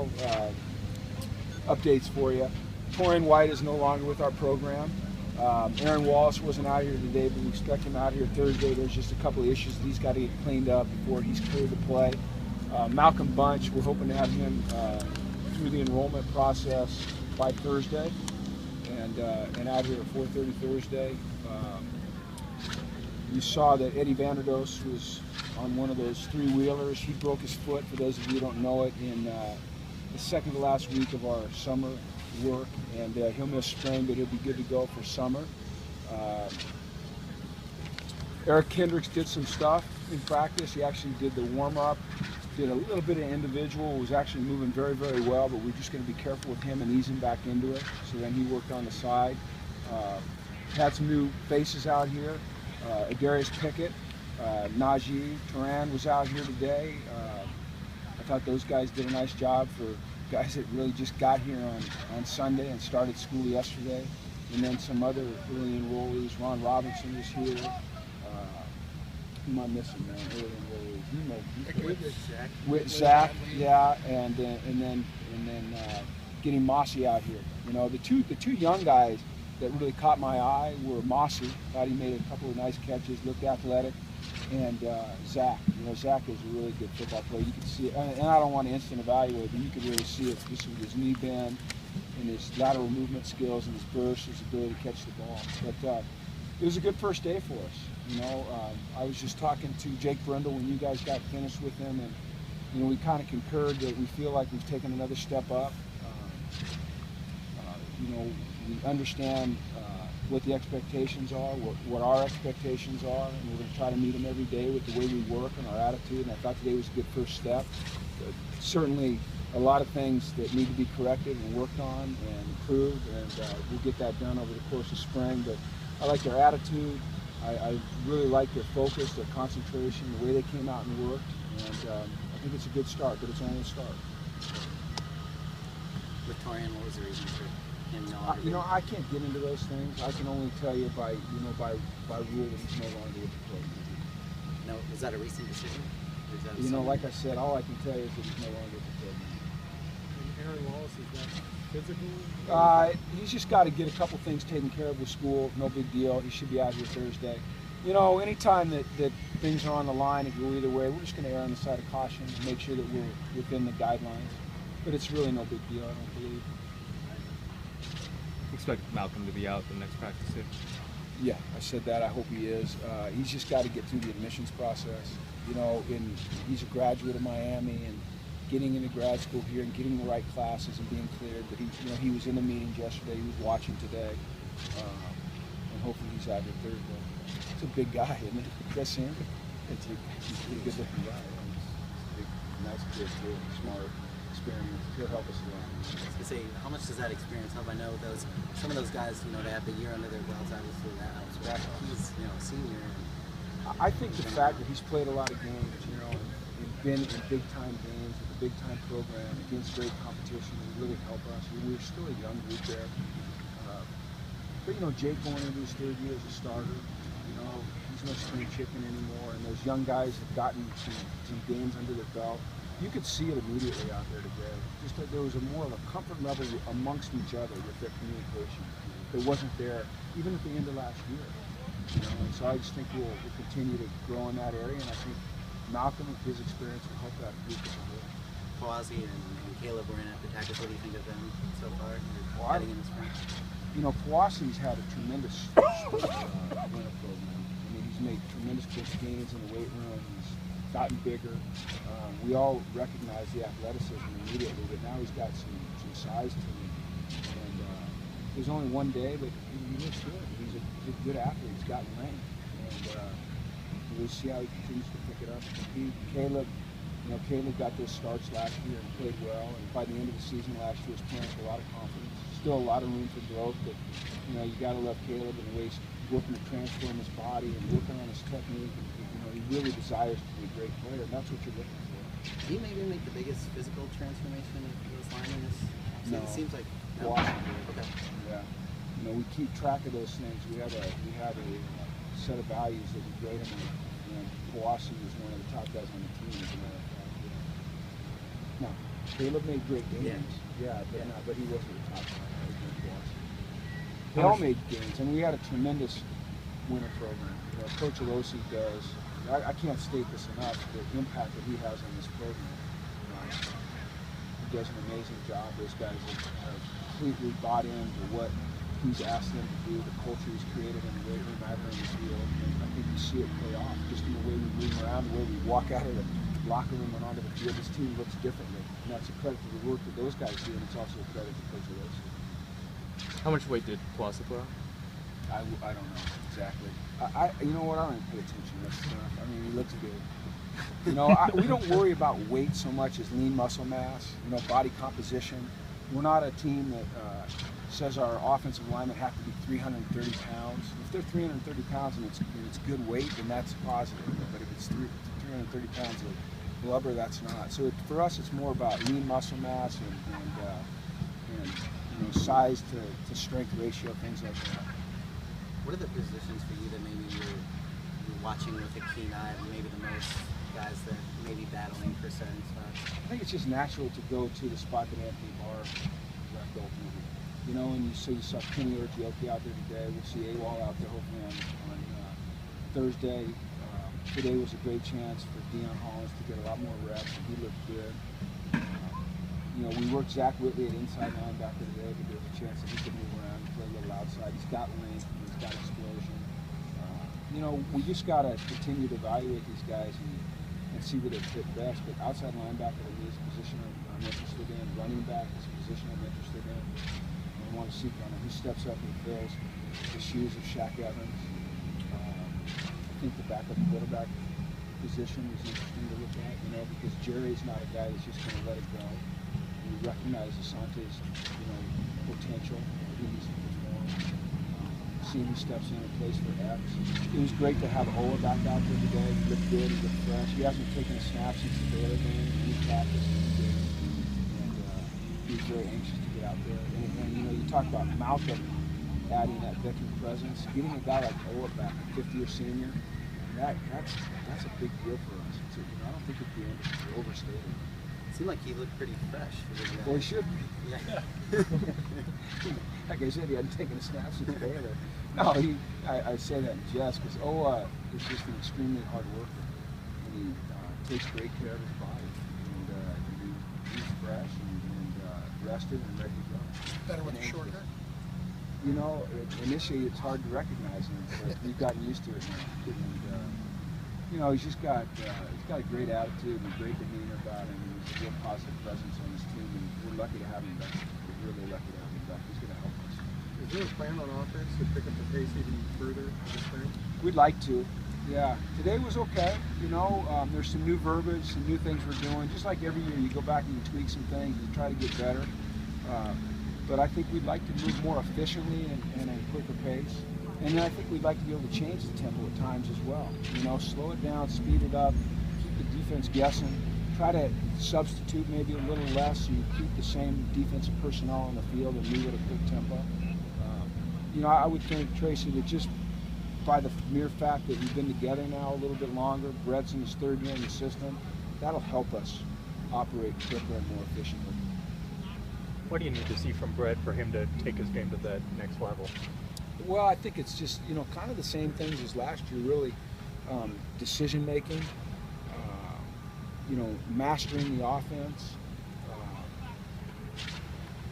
baseball updates for you. Torian White is no longer with our program. Aaron Wallace wasn't out here today, but we expect him out here Thursday. There's just a couple of issues that he's got to get cleaned up before he's cleared to play. Malcolm Bunch, we're hoping to have him through the enrollment process by Thursday, and out here at 4:30 Thursday. You saw that Eddie Vanderdoes was on one of those three-wheelers. He broke his foot, for those of you who don't know it, in the second to last week of our summer work, and he'll miss spring, but he'll be good to go for summer. Eric Kendricks did some stuff in practice. He actually did the warm-up, did a little bit of individual, was actually moving very, very well, but we're just going to be careful with him and ease him back into it. So then he worked on the side. Had some new faces out here. Darius Pickett, Najee Turan was out here today. I thought those guys did a nice job for guys that really just got here on Sunday and started school yesterday. And then some other early enrollees. Ron Robinson was here. Who am I missing, man? Early enrollees. With Zach, yeah, and then getting Mossy out here. You know, the two young guys that really caught my eye were Mossy. Thought he made a couple of nice catches, looked athletic, and Zach. You know, Zach is a really good football player. You can see it, and I don't want to instant evaluate, but you can really see it just with his knee bend and his lateral movement skills and his burst, his ability to catch the ball. But it was a good first day for us. You know, I was just talking to Jake Brindle when you guys got finished with him, and you know, we kind of concurred that we feel like we've taken another step up. You know, we understand what the expectations are, what our expectations are, and we're going to try to meet them every day with the way we work and our attitude. And I thought today was a good first step. But certainly a lot of things that need to be corrected and worked on and improved, and we'll get that done over the course of spring. But I like their attitude. I really like their focus, their concentration, the way they came out and worked. And I think it's a good start, but it's only a start. With Torian, what was the reason for him no longer? You know, I can't get into those things. I can only tell you by rule that he's no longer with the program. No, was that a recent decision? You know, like I said, all I can tell you is that he's no longer with the program. And Aaron Wallace, is that physical? He's just got to get a couple things taken care of with school. No big deal. He should be out here Thursday. You know, anytime that things are on the line and go either way, we're just going to err on the side of caution and make sure that we're within the guidelines. But it's really no big deal, I don't believe. Expect Malcolm to be out the next practice too? Yeah, I said that. I hope he is. He's just got to get through the admissions process. You know, he's a graduate of Miami, and getting into grad school here and getting the right classes and being cleared. But he was in the meetings yesterday. He was watching today, and hopefully he's out here Thursday. It's a big guy, isn't it? Chris Sanders. He's a pretty good looking guy. He's a big, nice kid too, smart, experienced. He'll help us a lot. I was going to say, how much does that experience help? I know some of those guys, you know, they have the year under their belts. Obviously, that helps. But he's, you know, a senior. I think the fact that he's played a lot of games, you know, and been in big-time games with a big-time program against great competition will really help us. We're still a young group there. But, you know, Jake going into his third year as a starter, you know, he's no spring chicken anymore. And those young guys have gotten some games under their belt. You could see it immediately out there today. Just that there was more of a comfort level amongst each other with their communication that wasn't there even at the end of last year. You know, and so I just think we'll continue to grow in that area, and I think Malcolm, with his experience, will help that group as a whole. Pawazzi and Caleb were in at the tackles. What do you think of them so far? Heading in the spring? You know, Pawazzi's had a tremendous winter program. I mean, he's made tremendous gains in the weight room. He's gotten bigger. We all recognize the athleticism immediately, but now he's got some size to him. And there's only one day, but he looks good. He's a good athlete. He's got length, and we'll see how he continues to pick it up. Caleb, you know, Caleb got those starts last year and played well. And by the end of the season last year, was playing with a lot of confidence. Still a lot of room for growth, but you know, you got to love Caleb and the way he's working to transform his body and working on his technique. And, you know, he really desires to be a great player, and that's what you're looking for. Did he maybe make the biggest physical transformation of this lineman? No. It seems like no. Okay. Yeah. You know, we keep track of those things. We have a set of values that we grade them on. You know, Pawazzi is one of the top guys on the team, as a matter of fact. Yeah. No. Caleb made great games. Yeah, but, Yeah. but he wasn't the top guy. They all made games, and we had a tremendous winter program. You know, Coach Alosi does. I can't state this enough. The impact that he has on this program. He does an amazing job. Those guys have completely bought into what he's asked them to do, the culture he's created in the weight room, out there in the field. And I think you see it pay off just in the way we move around, the way we walk out of the locker room and onto the field. This team looks differently, and that's a credit to the work that those guys do, and it's also a credit to Coach Alosi. How much weight did Colossi put on? I don't know exactly. You know what? I don't even pay attention to that stuff. I mean, he looks good. You know, we don't worry about weight so much as lean muscle mass. You know, body composition. We're not a team that says our offensive linemen have to be 330 pounds. If they're 330 pounds and it's good weight, then that's positive. But if it's 330 pounds of blubber, that's not. So for us, it's more about lean muscle mass and you know, size to strength ratio, things like that. What are the positions for you that maybe you're watching with a keen eye, maybe the most guys that may be battling for certain spots? I think it's just natural to go to the spot that Anthony Barr left ultimately. You know, and you saw Kenny Urgioki out there today. We'll see AWOL out there hopefully on Thursday. Today was a great chance for Deion Hollins to get a lot more reps, and he looked good. You know, we worked Zach Whitley at inside linebacker today, but there was a chance that he could move around and play a little outside. He's got length, and he's got explosion. You know, we just got to continue to evaluate these guys and see where they fit best. But outside linebacker to me is a position I'm interested in. Running back is a position I'm interested in. And I want to see kind of who steps up and fills the shoes of Shaq Evans. I think the backup quarterback position is interesting to look at, you know, because Jerry's not a guy that's just going to let it go. We recognize Asante's, you know, potential. He needs to perform. Seeing who steps in and plays for X. It was great to have Ola back out there today. He looked good. He looked fresh. He hasn't taken a snap since the Baylor game. He practiced and he did. And he was very anxious to get out there. And you know, you talk about Malcolm adding that veteran presence. Getting a guy like Ola back, a fifth-year senior, that's a big deal for us. So, you know, I don't think it'd be overstated. It seemed like he looked pretty fresh for the guy. Well, he should be. Yeah. Like I said, he hadn't taken a snap since Baylor. No, I say that in jest because Ola is just an extremely hard worker. And he takes great care of his body. And he's fresh and rested and ready to go. Better with a short hair. You know, initially it's hard to recognize him, but we've gotten used to it now. And, you know, he's got a great attitude and a great demeanor about him. He's a real positive presence on this team, and we're lucky to have him back. We're really lucky to have him back. He's going to help us. Is there a plan on offense to pick up the pace even further this spring? We'd like to. Yeah, today was okay. You know, there's some new verbiage, some new things we're doing. Just like every year, you go back and you tweak some things and you try to get better. But I think we'd like to move more efficiently and at a quicker pace. And then I think we'd like to be able to change the tempo at times as well. You know, slow it down, speed it up, keep the defense guessing. Try to substitute maybe a little less so you keep the same defensive personnel on the field and move at a quick tempo. You know, I would think, Tracy, that just by the mere fact that we've been together now a little bit longer, Brett's in his third year in the system, that'll help us operate quicker and more efficiently. What do you need to see from Brett for him to take his game to that next level? Well, I think it's just, you know, kind of the same things as last year, really. Decision making, you know, mastering the offense,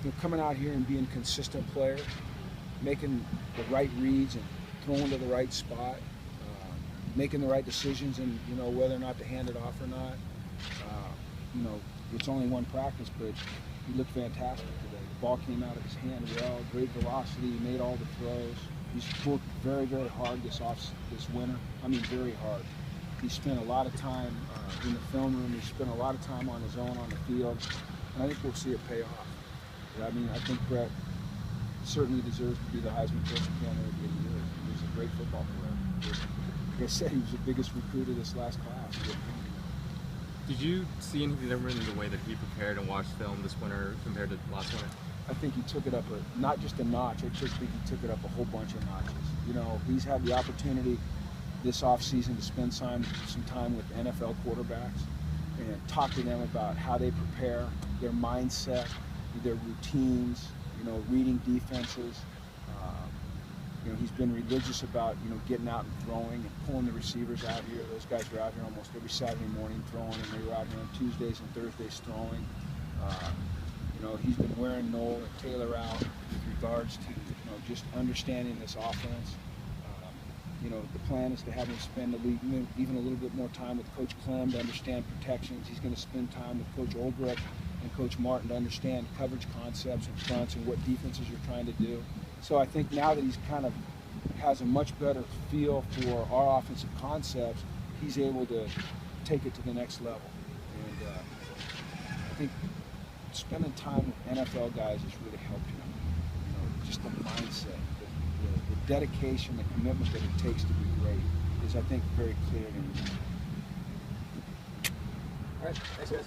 you know, coming out here and being a consistent player, making the right reads and throwing to the right spot, making the right decisions and, you know, whether or not to hand it off or not. You know, it's only one practice, but he looked fantastic today. The ball came out of his hand well, great velocity, he made all the throws. He's worked very, very hard this winter. I mean, very hard. He spent a lot of time in the film room. He spent a lot of time on his own on the field. And I think we'll see it pay off. But, I mean, I think Brett certainly deserves to be the Heisman Trophy candidate of the year. He's a great football player. Like I said, he was the biggest recruit of this last class. Did you see anything different in the way that he prepared and watched film this winter compared to last winter? I think he took it up not just a notch. I just think he took it up a whole bunch of notches. You know, he's had the opportunity this offseason to spend some time with NFL quarterbacks. and talk to them about how they prepare, their mindset, their routines, reading defenses. He's been religious about, getting out and throwing and pulling the receivers out here. Those guys are out here almost every Saturday morning throwing, and they were out here on Tuesdays and Thursdays throwing. He's been wearing Noel and Taylor out with regards to, just understanding this offense. The plan is to have him spend even a little bit more time with Coach Clem to understand protections. He's going to spend time with Coach Olbrich and Coach Martin to understand coverage concepts and fronts and what defenses you're trying to do. So I think now that he's kind of has a much better feel for our offensive concepts, he's able to take it to the next level. And I think spending time with NFL guys has really helped him. Just the mindset, the dedication, the commitment that it takes to be great is, I think, very clear to him. All right, thanks, guys.